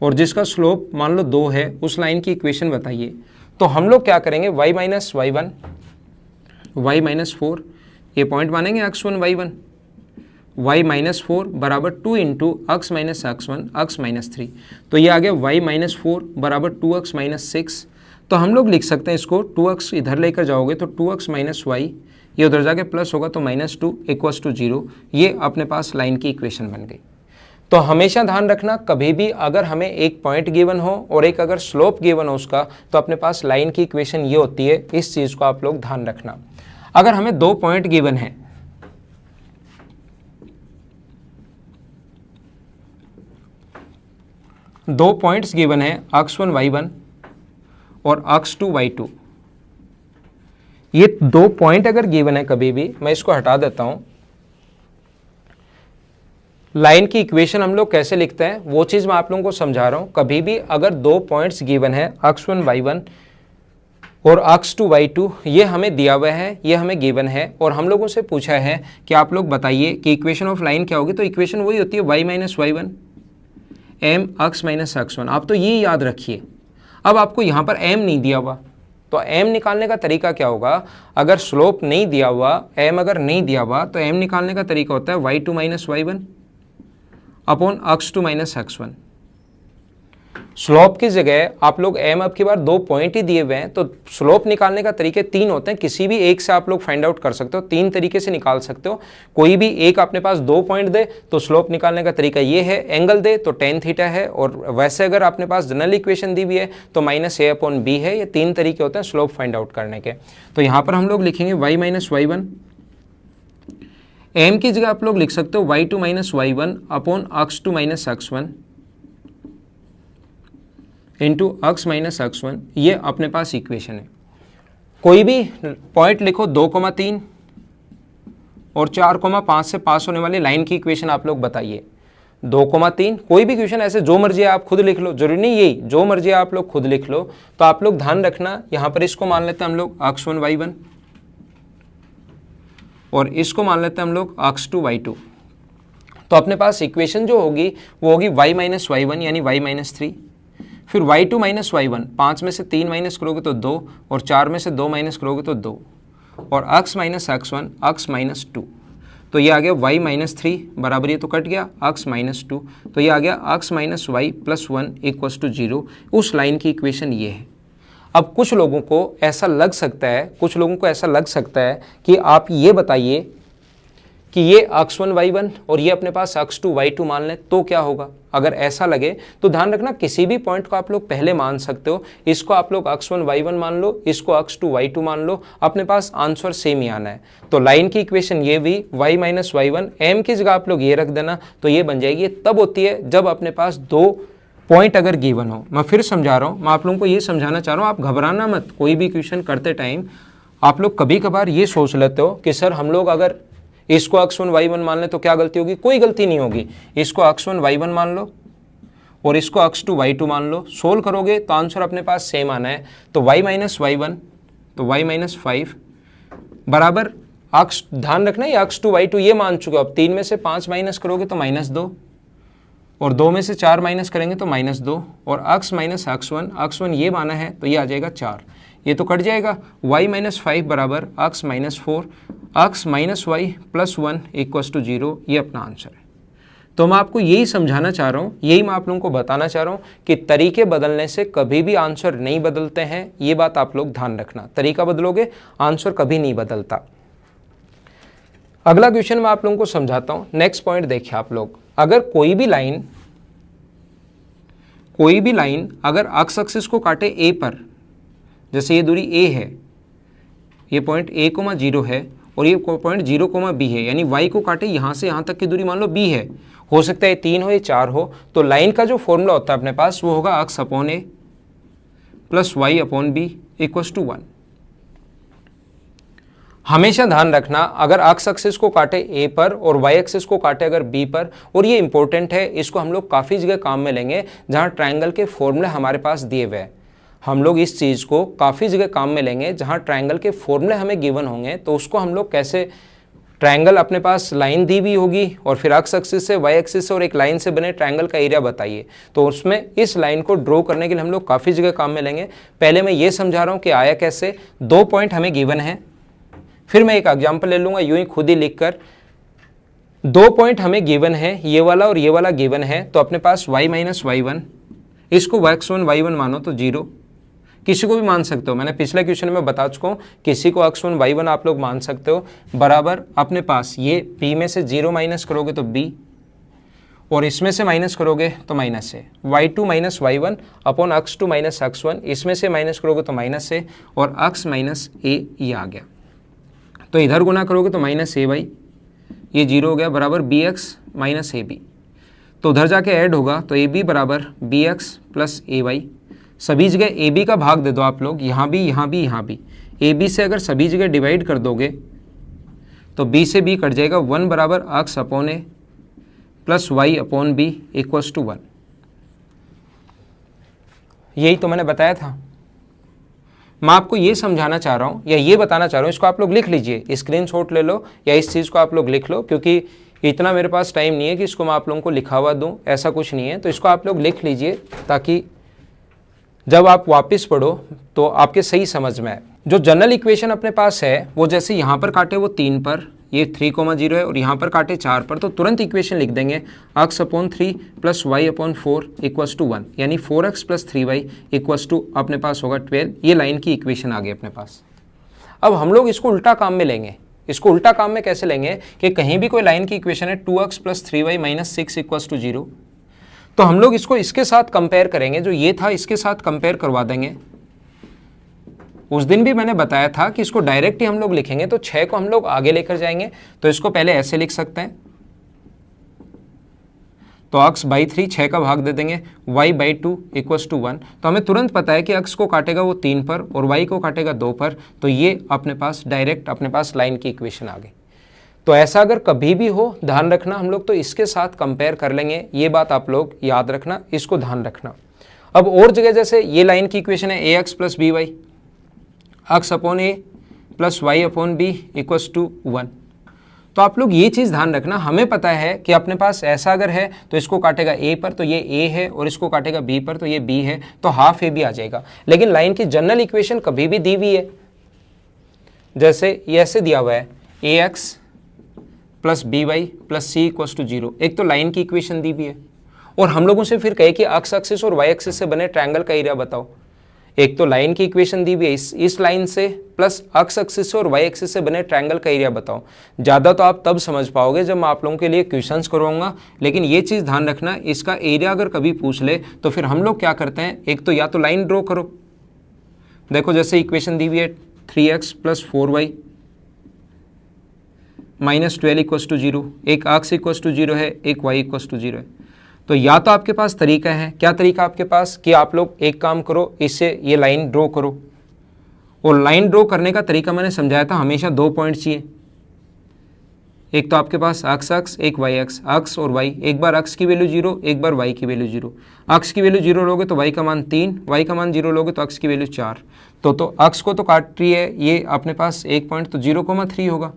और जिसका स्लोप मान लो 2 है, उस लाइन की इक्वेशन बताइए। तो हम लोग क्या करेंगे, y minus y1 y minus 4, ये पॉइंट मानेंगे x1 y1, y माइनस 4 बराबर 2 into x minus x1 x minus 3, तो ये आ गया y माइनस 4 बराबर 2x माइनस 6। तो हम लोग लिख सकते हैं इसको, 2x इधर लेकर जाओगे तो 2x माइनस वाई, ये उधर जाके प्लस होगा तो -2 इक्वल्स टू 0। ये अपने पास लाइन की इक्वेशन बन गई। तो हमेशा ध्यान रखना, कभी भी अगर हमें एक पॉइंट गिवन हो और एक अगर स्लोप गिवन हो उसका, तो अपने पास लाइन की इक्वेशन ये होती है। इस चीज को आप लोग ध्यान रखना। अगर हमें 2 पॉइंट गिवन है, दो पॉइंट्स गिवन है, x1 y1 और x2 y2। ये 2 पॉइंट अगर गिवन है कभी भी, मैं इसको हटा देता हूं। लाइन की इक्वेशन हम लोग कैसे लिखते हैं वो चीज मैं आप लोगों को समझा रहा हूं। कभी भी अगर 2 पॉइंट्स गिवन है, x1 y1 और x2 y2, ये हमें दिया हुआ है, ये हमें गिवन है और हम लोगों से पूछा है कि आप लोग बताइए कि इक्वेशन ऑफ लाइन क्या होगी। तो इक्वेशन वही होती है y minus y1 m x minus x1। आप तो ये याद रखिए। अब आपको यहाँ पर m नहीं दिया हुआ, तो m निकालने का तरीका क्या होगा। अगर स्लोप नहीं दिया हुआ, m अगर नहीं दिया हुआ, तो m निकालने का तरीका होता है y2 minus y1 upon x2 minus x1। Slope की जगह आप लोग m अब की बार 2 पॉइंट ही दिए हुए हैं, तो स्लोप निकालने का तरीके 3 होते हैं। किसी भी एक से आप लोग फाइंड आउट कर सकते हो, 3 तरीके से निकाल सकते हो। कोई भी एक अपने पास 2 पॉइंट दे तो स्लोप निकालने का तरीका ये है, एंगल दे तो tan थीटा है, और वैसे अगर अपने पास जनरल इक्वेशन दी हुई है तो -a अपॉन b है। ये 3 तरीके होते हैं स्लोप फाइंड आउट करने के। तो यहाँ पर हम लोग लिखेंगे y माइनस y1, m की जगह आप लोग लिख सकते हो y2 minus y1 upon x2 minus x1 into x minus x1। ये अपने पास इक्वेशन है। कोई भी पॉइंट लिखो 2,3 और 4,5 से पास होने वाली लाइन की इक्वेशन आप लोग बताइए। 2,3 कोई भी इक्वेशन ऐसे जो मर्जी आप खुद लिख लो, जरूरी नहीं यही, जो मर्जी आप लोग खुद लिख लो। तो आप लोग ध्यान रखना, यहाँ पर इसको मान लेते हैं हम लोग x1 y1 और इसको मान लेते हैं हम लोग x2 y2। तो अपने पास इक्वेशन जो होगी वो होगी y माइनस y1 यानी y माइनस 3, फिर y2 माइनस y1, 5 में से 3 माइनस करोगे तो 2 और 4 में से 2 माइनस करोगे तो 2 और x minus x1 x minus 2। तो ये आ गया y माइनस 3 बराबर, ये तो कट गया x माइनस 2, तो ये आ गया x minus y plus 1 equals to 0। उस लाइन की इक्वेशन ये है। अब कुछ लोगों को ऐसा लग सकता है कि आप ये बताइए कि ये x1 y1 और ये अपने पास x2 y2 मान लें तो क्या होगा। अगर ऐसा लगे तो ध्यान रखना, किसी भी पॉइंट को आप लोग पहले मान सकते हो। इसको आप लोग x1 y1 मान लो, इसको x2 y2 मान लो, अपने पास आंसर सेम ही आना है। तो लाइन की इक्वेशन ये भी y माइनस y1, m की जगह आप लोग ये रख देना, तो ये बन जाएगी। तब होती है जब अपने पास 2 पॉइंट अगर गिवन हो। मैं फिर समझा रहा हूँ, मैं आप लोगों को ये समझाना चाह रहा हूँ, आप घबराना मत। कोई भी क्वेश्चन करते टाइम आप लोग कभी कभार ये सोच लेते हो कि सर हम लोग अगर इसको x1 y1 मान ले तो क्या गलती होगी। कोई गलती नहीं होगी। इसको x1 y1 मान लो और इसको x2 y2 मान लो, सोल्व करोगे तो आंसर अपने पास सेम आना है। तो y माइनस y1 तो y माइनस 5 बराबर x, ध्यान रखना ये x2 y2 ये मान चुके हो। अब 3 में से 5 माइनस करोगे तो -2 और 2 में से 4 माइनस करेंगे तो -2 और x माइनस x1 ये माना है तो ये आ जाएगा 4, ये तो कट जाएगा। y माइनस 5 बराबर x minus 4, x minus y plus 1 equals to 0। ये अपना आंसर है। तो मैं आपको यही समझाना चाह रहा हूँ, यही मैं आप लोगों को बताना चाह रहा हूँ कि तरीके बदलने से कभी भी आंसर नहीं बदलते हैं। ये बात आप लोग ध्यान रखना, तरीका बदलोगे आंसर कभी नहीं बदलता। अगला क्वेश्चन मैं आप लोगों को समझाता हूँ। नेक्स्ट पॉइंट देखिए आप लोग, अगर कोई भी लाइन अगर x एक्सिस को काटे a पर, जैसे ये दूरी a है, ये पॉइंट a, 0 है और ये पॉइंट 0, b है, यानी y को काटे यहाँ से यहाँ तक की दूरी मान लो b है। हो सकता है 3 हो या 4 हो। तो लाइन का जो फॉर्मूला होता है अपने पास वो होगा x upon a plus y upon b equals to 1। हमेशा ध्यान रखना, अगर x एक्सिस को काटे a पर और y एक्सिस को काटे अगर b पर, और ये इंपॉर्टेंट है, इसको हम लोग काफ़ी जगह काम में लेंगे जहाँ ट्रायंगल के फॉर्मूले हमारे पास दिए हुए हैं। हम लोग इस चीज़ को काफ़ी जगह काम में लेंगे जहाँ ट्रायंगल के फॉर्मूले हमें गिवन होंगे, तो उसको हम लोग कैसे, ट्रायंगल अपने पास लाइन दी भी होगी और फिर x एक्सिस से y एक्सिस से और एक लाइन से बने ट्रायंगल का एरिया बताइए, तो उसमें इस लाइन को ड्रॉ करने के लिए हम लोग काफ़ी जगह काम में लेंगे। पहले मैं ये समझा रहा हूँ कि आया कैसे। 2 पॉइंट हमें गिवन है, फिर मैं एक एग्जाम्पल ले लूँगा यूँ ही खुद ही लिख कर। 2 पॉइंट हमें गिवन है, ये वाला और ये वाला गिवन है, तो अपने पास y माइनस y1, इसको x1 y1 मानो तो 0, किसी को भी मान सकते हो। मैंने पिछले क्वेश्चन में बता चुका हूँ, किसी को x1 y1 आप लोग मान सकते हो। बराबर अपने पास ये b में से 0 माइनस करोगे तो b और इसमें से माइनस करोगे तो माइनस है, y2 minus y1 upon x2 minus x1, इसमें से माइनस करोगे तो माइनस है, और x माइनस a ये आ गया। तो इधर गुना करोगे तो माइनस a बाई ये 0 हो गया बराबर bx माइनस ab। तो उधर जाके ऐड होगा तो ab बराबर bx प्लस ay। सभी जगह ab का भाग दे दो आप लोग, यहाँ भी यहाँ भी यहाँ भी। ab से अगर सभी जगह डिवाइड कर दोगे तो b से b कट जाएगा, 1 बराबर x upon a plus y upon b equals to 1। यही तो मैंने बताया था। मैं आपको ये समझाना चाह रहा हूँ या ये बताना चाह रहा हूँ, इसको आप लोग लिख लीजिए, स्क्रीनशॉट ले लो या इस चीज़ को आप लोग लिख लो, क्योंकि इतना मेरे पास टाइम नहीं है कि इसको मैं आप लोगों को लिखा हुआ दूँ, ऐसा कुछ नहीं है। तो इसको आप लोग लिख लीजिए ताकि जब आप वापस पढ़ो तो आपके सही समझ में आए। जो जनरल इक्वेशन अपने पास है वो जैसे यहाँ पर काटे वो 3 पर, ये 3,0 है, और यहाँ पर काटे 4 पर, तो तुरंत इक्वेशन लिख देंगे x upon 3 plus y upon 4 equals to 1, यानी 4x plus 3y equals to अपने पास होगा 12। ये लाइन की इक्वेशन आ गई अपने पास। अब हम लोग इसको उल्टा काम में लेंगे। इसको उल्टा काम में कैसे लेंगे कि कहीं भी कोई लाइन की इक्वेशन है 2x plus 3y minus 6 equals to 0, तो हम लोग इसको इसके साथ कंपेयर करेंगे, जो ये था इसके साथ कंपेयर करवा देंगे। उस दिन भी मैंने बताया था कि इसको डायरेक्ट ही हम लोग लिखेंगे तो 6 को हम लोग आगे लेकर जाएंगे, तो इसको पहले ऐसे लिख सकते हैं, तो x बाई 3 6 का भाग दे देंगे, y बाई 2 इक्वल्स टू 1। तो हमें तुरंत पता है कि x को काटेगा वो 3 पर और y को काटेगा 2 पर, तो ये अपने पास डायरेक्ट अपने पास लाइन की इक्वेशन आ गई। तो ऐसा अगर कभी भी हो, ध्यान रखना, हम लोग तो इसके साथ कंपेयर कर लेंगे, ये बात आप लोग याद रखना, इसको ध्यान रखना। अब और जगह जैसे ये लाइन की इक्वेशन है ax plus B y, x upon a plus y upon b equals to 1। तो आप लोग ये चीज़ ध्यान रखना, हमें पता है कि अपने पास ऐसा अगर है तो इसको काटेगा a पर तो ये a है, और इसको काटेगा b पर तो ये b है, तो हाफ a भी आ जाएगा। लेकिन लाइन की जनरल इक्वेशन कभी भी दी हुई है, जैसे ये ऐसे दिया हुआ है ax plus B Y plus c equals to 0, एक तो लाइन की इक्वेशन दी हुई है, और हम लोगों से फिर कहे कि x एक्सिस और y एक्सिस से बने ट्रायंगल का एरिया बताओ। एक तो लाइन की इक्वेशन दी हुई है इस लाइन से, प्लस x एक्सिस और y एक्सिस से बने ट्रायंगल का एरिया बताओ। ज़्यादा तो आप तब समझ पाओगे जब मैं आप लोगों के लिए क्वेश्चंस करवाऊंगा, लेकिन ये चीज़ ध्यान रखना, इसका एरिया अगर कभी पूछ ले तो फिर हम लोग क्या करते हैं, एक तो या तो लाइन ड्रॉ करो, देखो जैसे इक्वेशन दी हुई है 3x plus 4y minus 12 equals to 0, एक x इक्वल्स टू 0 है, एक y इक्वल्स टू 0 है। तो या तो आपके पास तरीका है, क्या तरीका आपके पास, कि आप लोग एक काम करो, इससे ये लाइन ड्रॉ करो, और लाइन ड्रॉ करने का तरीका मैंने समझाया था, हमेशा 2 पॉइंट चाहिए, एक तो आपके पास x, एक y, x और y, एक बार x की वैल्यू 0, एक बार y की वैल्यू 0। x की वैल्यू 0 लोगे तो y का मान 3, y का मान 0 लोगे तो x की वैल्यू 4। तो x को तो काट रही है ये अपने पास एक पॉइंट, तो 0,3 होगा,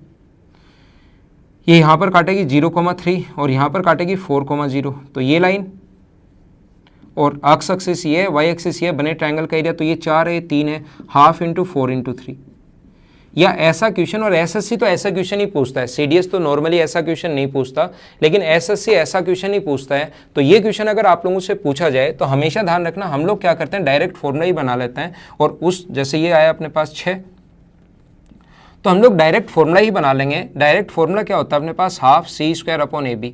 ये यहाँ पर काटेगी 0,3 और यहाँ पर काटेगी 4,0, तो ये लाइन और x एक्सिस ये है, y एक्सिस ये बने ट्रायंगल का एरिया, तो ये 4 है, 3 है, हाफ इंटू 4 इंटू 3। या ऐसा क्वेश्चन, और एसएससी तो ऐसा क्वेश्चन ही पूछता है, सीडीएस तो नॉर्मली ऐसा क्वेश्चन नहीं पूछता, लेकिन एसएससी ऐसा क्वेश्चन ही पूछता है। तो ये क्वेश्चन अगर आप लोगों से पूछा जाए तो हमेशा ध्यान रखना, हम लोग क्या करते हैं, डायरेक्ट फॉर्मूला ही बना लेते हैं, और उस जैसे ये आया अपने पास 6, तो हम लोग डायरेक्ट फॉर्मूला ही बना लेंगे। डायरेक्ट फॉर्मूला क्या होता है अपने पास, half C square upon A B,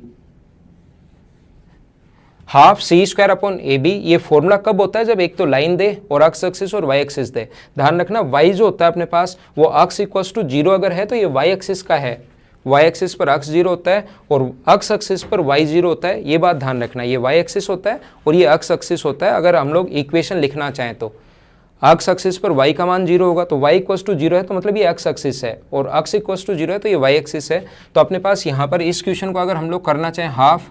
half C square upon A B. ये फॉर्मूला कब होता है, जब एक तो लाइन दे और x एक्सिस और y एक्सिस दे। ध्यान रखना y जो होता है अपने पास वो x इक्वल्स टू 0 अगर है तो ये y एक्सिस का है, y एक्सिस पर x 0 होता है और x एक्सिस पर y 0 होता है, ये बात ध्यान रखना। ये y एक्सिस होता है और ये x एक्सिस होता है। अगर हम लोग इक्वेशन लिखना चाहें तो x एक्सिस पर y का मान 0 होगा, तो y इक्वल्स टू 0 है तो मतलब ये x एक्सिस है, और x इक्वल्स टू 0 है तो ये y एक्सिस है। तो अपने पास यहाँ पर इस क्वेश्चन को अगर हम लोग करना चाहें, हाफ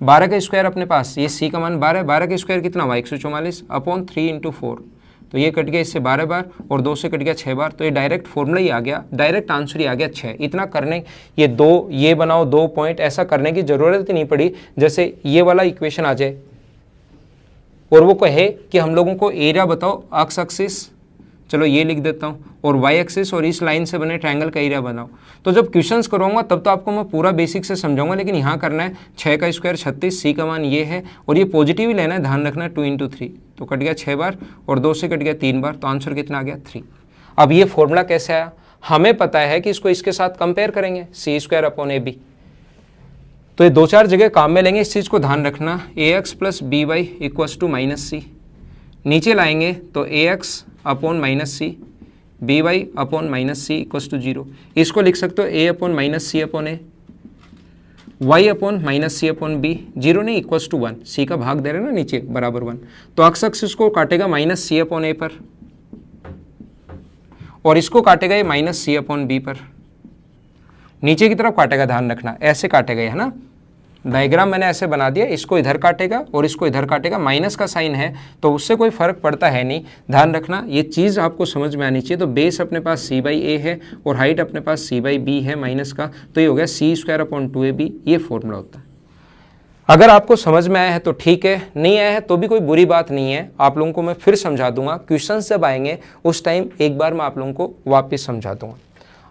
12 का स्क्वायर अपने पास, ये c का मान 12, 12 का स्क्वायर कितना हुआ 144 अपॉन 3 इंटू 4, तो ये कट गया इससे 12 बार और 2 से कट गया 6 बार, तो ये डायरेक्ट फॉर्मूला ही आ गया, डायरेक्ट आंसर ही आ गया 6। इतना करने, ये 2 ये बनाओ 2 पॉइंट, ऐसा करने की ज़रूरत ही नहीं पड़ी। जैसे ये वाला इक्वेशन आ जाए और वो कहे कि हम लोगों को एरिया बताओ x एक्सिस, चलो ये लिख देता हूँ, और y एक्सिस और इस लाइन से बने ट्रायंगल का एरिया बनाओ। तो जब क्वेश्चंस करूँगा तब तो आपको मैं पूरा बेसिक से समझाऊंगा, लेकिन यहाँ करना है 6 का स्क्वायर 36, c का मान ये है और ये पॉजिटिव ही लेना है, ध्यान रखना 2 इंटू 3, तो कट गया 6 बार और 2 से कट गया 3 बार, तो आंसर कितना आ गया 3। अब ये फॉर्मूला कैसे आया, हमें पता है कि इसको इसके साथ कंपेयर करेंगे, सी स्क्वायर अपॉन ए बी। तो ये 2-4 जगह काम में लेंगे, इस चीज़ को ध्यान रखना। A X plus B Y equals to minus C, नीचे लाएंगे तो A X upon minus C, B Y upon minus C equals to 0। इसको लिख सकते हो A upon minus C upon A, Y upon minus C upon B, 0 नहीं equals to 1, सी का भाग दे रहे हैं ना नीचे बराबर 1, तो अक्स एक्सिस को काटेगा माइनस सी अपॉन ए पर और इसको काटेगा ये माइनस सी अपॉन बी पर। नीचे की तरफ काटेगा, ध्यान रखना ऐसे काटेगा, है ना। डायग्राम मैंने ऐसे बना दिया, इसको इधर काटेगा और इसको इधर काटेगा, माइनस का साइन है तो उससे कोई फर्क पड़ता है नहीं, ध्यान रखना ये चीज़ आपको समझ में आनी चाहिए। तो बेस अपने पास सी बाई ए है और हाइट अपने पास सी बाई बी है माइनस का, तो ये हो गया सी स्क्वायर अपॉन 2ab, ये फॉर्मूला होता है। अगर आपको समझ में आया है तो ठीक है, नहीं आया है तो भी कोई बुरी बात नहीं है, आप लोगों को मैं फिर समझा दूंगा। क्वेश्चन जब आएंगे उस टाइम एक बार मैं आप लोगों को वापस समझा दूंगा।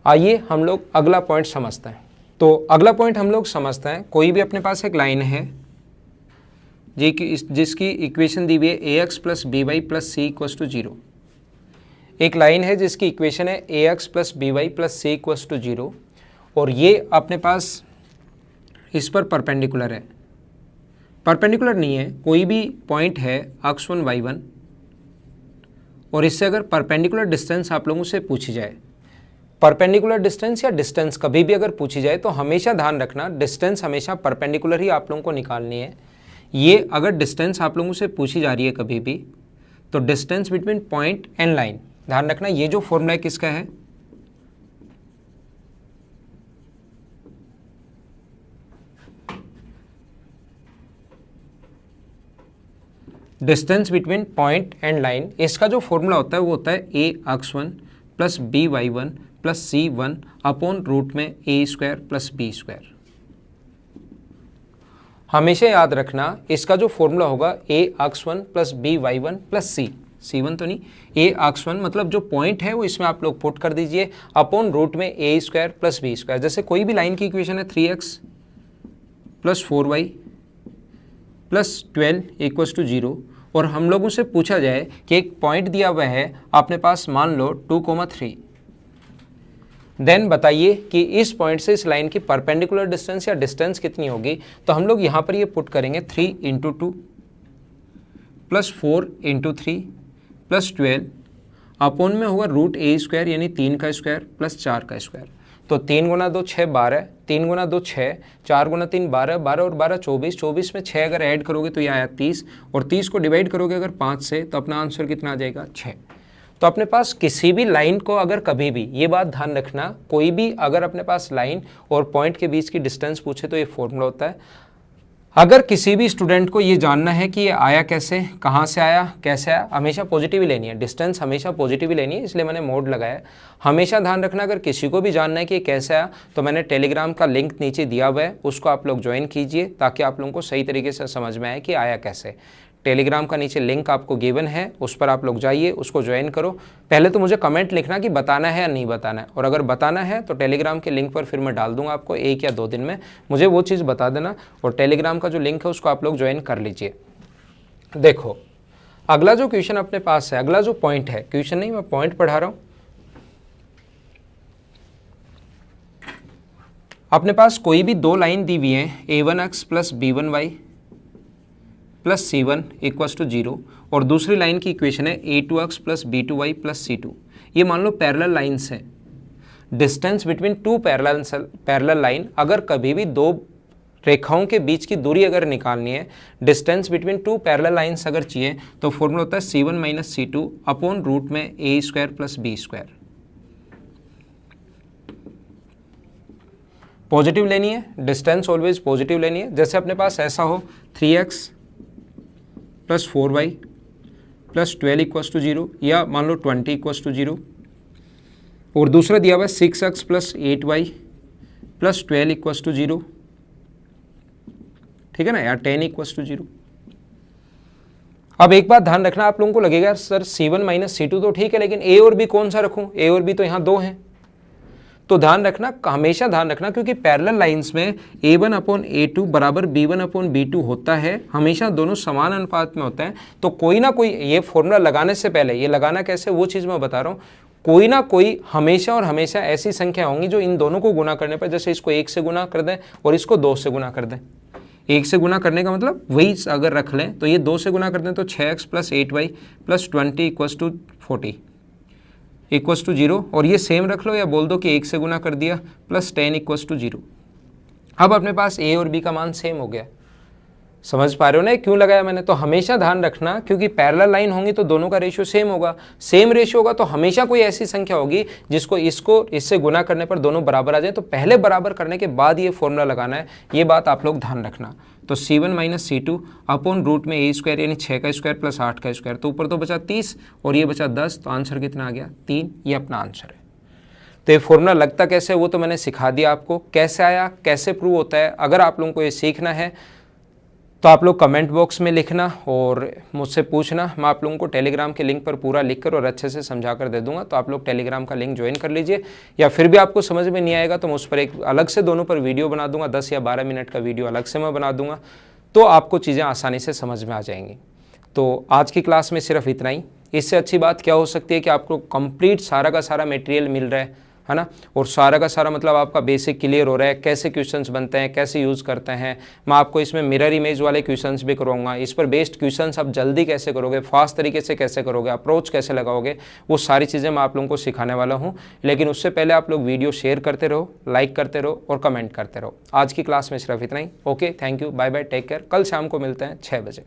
आइए हम लोग अगला पॉइंट समझते हैं। तो अगला पॉइंट हम लोग समझते हैं, कोई भी अपने पास एक लाइन है जिसकी इक्वेशन दी हुई है A X plus B Y plus C equals to 0। एक लाइन है जिसकी इक्वेशन है A X plus B Y plus C equals to 0 और ये अपने पास इस पर परपेंडिकुलर है। परपेंडिकुलर नहीं है, कोई भी पॉइंट है x1 y1 और इससे अगर परपेंडिकुलर डिस्टेंस आप लोगों से पूछी जाए, परपेंडिकुलर डिस्टेंस या डिस्टेंस कभी भी अगर पूछी जाए तो हमेशा ध्यान रखना डिस्टेंस हमेशा परपेंडिकुलर ही आप लोगों को निकालनी है। ये अगर डिस्टेंस आप लोगों से पूछी जा रही है कभी भी तो distance between point and line, ध्यान रखना ये जो फॉर्मूला है किसका है, distance between point and line, इसका जो फॉर्मूला होता है वो होता है a x1 plus b y1 plus c1 upon root में a square plus b square. हमेशा याद रखना इसका जो फॉर्मूला होगा ए x1 plus b y1 plus c1 तो नहीं, ए x1 मतलब जो पॉइंट है वो इसमें आप लोग पुट कर दीजिए अपॉन रूट में a square plus b square. जैसे कोई भी लाइन की इक्वेशन है 3x plus 4y plus 12 equals to 0 और हम लोगों से पूछा जाए कि एक पॉइंट दिया हुआ है अपने पास, मान लो 2,3, देन बताइए कि इस पॉइंट से इस लाइन की परपेंडिकुलर डिस्टेंस या डिस्टेंस कितनी होगी। तो हम लोग यहाँ पर ये पुट करेंगे 3 into 2 plus 4 into 3 plus 12 upon में होगा रूट ए स्क्वायर यानी 3 का स्क्वायर प्लस 4 का स्क्वायर। तो 3 गुना 2 6 12, 3 गुना 2 6, 4 गुना 3 12, 12 और 12 24, 24 में 6 अगर ऐड करोगे तो ये आया 30 और 30 को डिवाइड करोगे अगर 5 से तो अपना आंसर कितना आ जाएगा 6। तो अपने पास किसी भी लाइन को अगर कभी भी, ये बात ध्यान रखना, कोई भी अगर अपने पास लाइन और पॉइंट के बीच की डिस्टेंस पूछे तो ये फॉर्मूला होता है। अगर किसी भी स्टूडेंट को ये जानना है कि ये आया कैसे, कहाँ से आया, कैसे आया, हमेशा पॉजिटिव ही लेनी है, डिस्टेंस हमेशा पॉजिटिव ही लेनी है, इसलिए मैंने मोड लगाया। हमेशा ध्यान रखना अगर किसी को भी जानना है कि ये कैसे आया तो मैंने टेलीग्राम का लिंक नीचे दिया हुआ है, उसको आप लोग ज्वाइन कीजिए ताकि आप लोगों को सही तरीके से समझ में आए कि आया कैसे। टेलीग्राम का नीचे लिंक आपको गिवन है, उस पर आप लोग जाइए, उसको ज्वाइन करो। पहले तो मुझे कमेंट लिखना कि बताना है या नहीं बताना है, और अगर बताना है तो टेलीग्राम के लिंक पर फिर मैं डाल दूंगा आपको 1 या 2 दिन में, मुझे वो चीज़ बता देना और टेलीग्राम का जो लिंक है उसको आप लोग ज्वाइन कर लीजिए। देखो अगला जो क्वेश्चन अपने पास है, अगला जो पॉइंट है, क्वेश्चन नहीं मैं पॉइंट पढ़ा रहा हूँ। अपने पास कोई भी 2 लाइन दी हुई है a1x plus b1y plus c1 equals to 0 और दूसरी लाइन की इक्वेशन है a2x plus b2y plus c2। ये मान लो पैरेलल लाइन्स हैं। डिस्टेंस बिटवीन 2 पैरेलल लाइन, अगर कभी भी 2 रेखाओं के बीच की दूरी अगर निकालनी है, डिस्टेंस बिटवीन 2 पैरेलल लाइन्स अगर चाहिए तो फॉर्मूला होता है c1 minus c2 upon root में a square plus b square. Positive लेनी है, डिस्टेंस ऑलवेज पॉजिटिव लेनी है। जैसे अपने पास ऐसा हो 3x plus 4y plus 12 equals to 0 या मान लो 20 इक्वस टू 0 और दूसरा दिया हुआ है 6x plus 8y plus 12 equals to 0, ठीक है ना, या 10 इक्वस टू 0। अब एक बात ध्यान रखना, आप लोगों को लगेगा सर c1 माइनस c2 तो ठीक है, लेकिन a और b कौन सा रखूं, a और b तो यहाँ 2 हैं। तो ध्यान रखना, हमेशा ध्यान रखना, क्योंकि पैरेलल लाइंस में a1 अपॉन a2 बराबर b1 अपॉन b2 होता है, हमेशा दोनों समान अनुपात में होते हैं। तो कोई ना कोई, ये फॉर्मूला लगाने से पहले, ये लगाना कैसे वो चीज़ मैं बता रहा हूँ, कोई ना कोई हमेशा और हमेशा ऐसी संख्या होंगी जो इन दोनों को गुना करने पर, जैसे इसको 1 से गुना कर दें और इसको 2 से गुना कर दें। 1 से गुना करने का मतलब वही अगर रख लें तो ये 2 से गुना कर दें तो 6x + 8y + 20 = 40 = 0, और ये सेम रख लो या बोल दो कि 1 से गुना कर दिया +10 = 0। अब अपने पास a और b का मान सेम हो गया। समझ पा रहे हो ना क्यों लगाया मैंने? तो हमेशा ध्यान रखना, क्योंकि पैरेलल लाइन होंगी तो दोनों का रेशियो सेम होगा। सेम रेशियो होगा तो हमेशा कोई ऐसी संख्या होगी जिसको इससे गुना करने पर दोनों बराबर आ जाए। तो पहले बराबर करने के बाद ये फॉर्मूला लगाना है, ये बात आप लोग ध्यान रखना। तो C1 - C2 अपॉन रूट में a² यानी 6 का स्क्वायर + 8 का स्क्वायर, तो ऊपर तो बचा 30 और ये बचा 10, तो आंसर कितना आ गया? 3। ये अपना आंसर है। तो ये फॉर्मूला लगता कैसे वो तो मैंने सिखा दिया आपको, कैसे आया, कैसे प्रूव होता है। अगर आप लोगों को ये सीखना है तो आप लोग कमेंट बॉक्स में लिखना और मुझसे पूछना, मैं आप लोगों को टेलीग्राम के लिंक पर पूरा लिखकर और अच्छे से समझा कर दे दूंगा। तो आप लोग टेलीग्राम का लिंक ज्वाइन कर लीजिए, या फिर भी आपको समझ में नहीं आएगा तो मैं उस पर एक अलग से दोनों पर वीडियो बना दूंगा, 10 या 12 मिनट का वीडियो अलग से मैं बना दूंगा, तो आपको चीज़ें आसानी से समझ में आ जाएंगी। तो आज की क्लास में सिर्फ इतना ही। इससे अच्छी बात क्या हो सकती है कि आपको कंप्लीट सारा का सारा मटेरियल मिल रहा है ना, और सारा का सारा मतलब आपका बेसिक क्लियर हो रहा है, कैसे क्वेश्चंस बनते हैं, कैसे यूज़ करते हैं। मैं आपको इसमें मिरर इमेज वाले क्वेश्चंस भी करवाऊंगा, इस पर बेस्ड क्वेश्चंस आप जल्दी कैसे करोगे, फास्ट तरीके से कैसे करोगे, अप्रोच कैसे लगाओगे, वो सारी चीज़ें मैं आप लोगों को सिखाने वाला हूँ। लेकिन उससे पहले आप लोग वीडियो शेयर करते रहो, लाइक करते रहो और कमेंट करते रहो। आज की क्लास में सिर्फ इतना ही। Okay, thank you, bye bye, take care. कल शाम को मिलते हैं 6 बजे।